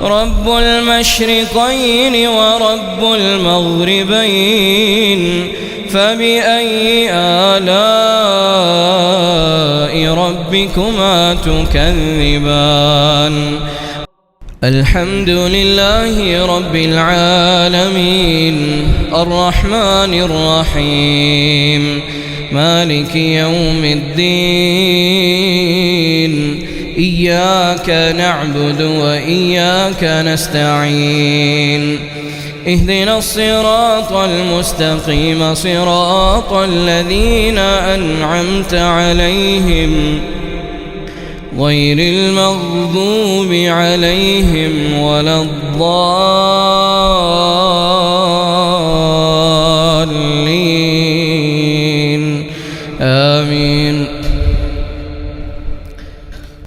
رب المشرقين ورب المغربين، فبأي آلاء ربكما تكذبان؟ الحمد لله رب العالمين، الرحمن الرحيم، مالك يوم الدين، إياك نعبد وإياك نستعين، اهدنا الصراط المستقيم، صراط الذين أنعمت عليهم غير المغضوب عليهم ولا الضالين، آمين.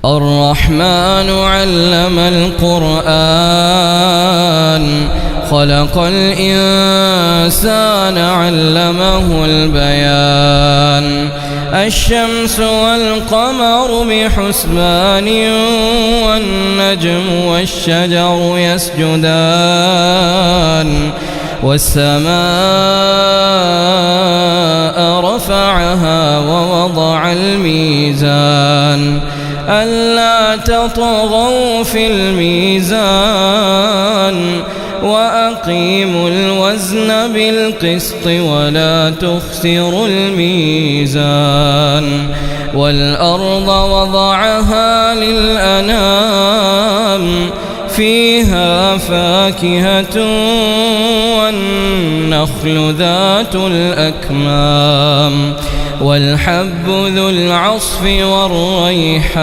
الرحمن علم القرآن، خلق الإنسان علمه البيان، الشمس والقمر بحسبان، والنجم والشجر يسجدان، والسماء رفعها ووضع الميزان، ألا تطغوا في الميزان، وأقيموا الوزن بالقسط ولا تخسروا الميزان، والأرض وضعها للأنام، فيها فاكهة والنخل ذات الأكمام، والحب ذو العصف والريحان،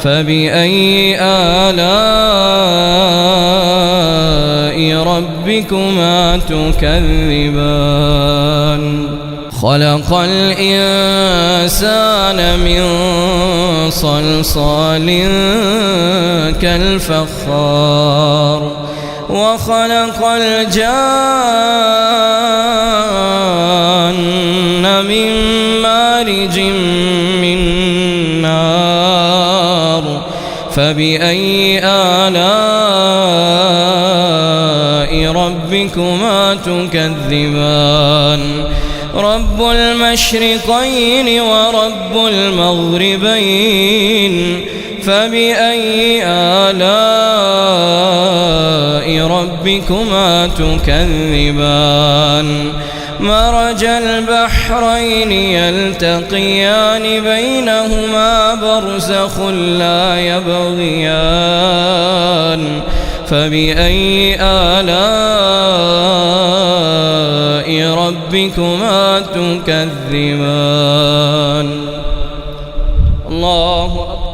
فبأي آلاء ربكما تكذبان؟ خلق الإنسان من صلصال كالفخار، وخلق الجان من مارج من نار، فبأي آلاء ربكما تكذبان؟ رب المشرقين ورب المغربين، فبأي آلاء ربكما تكذبان؟ مرج البحرين يلتقيان، بينهما برزخ لا يبغيان، فبأي آلاء ربكما تكذبان؟ الله أكبر.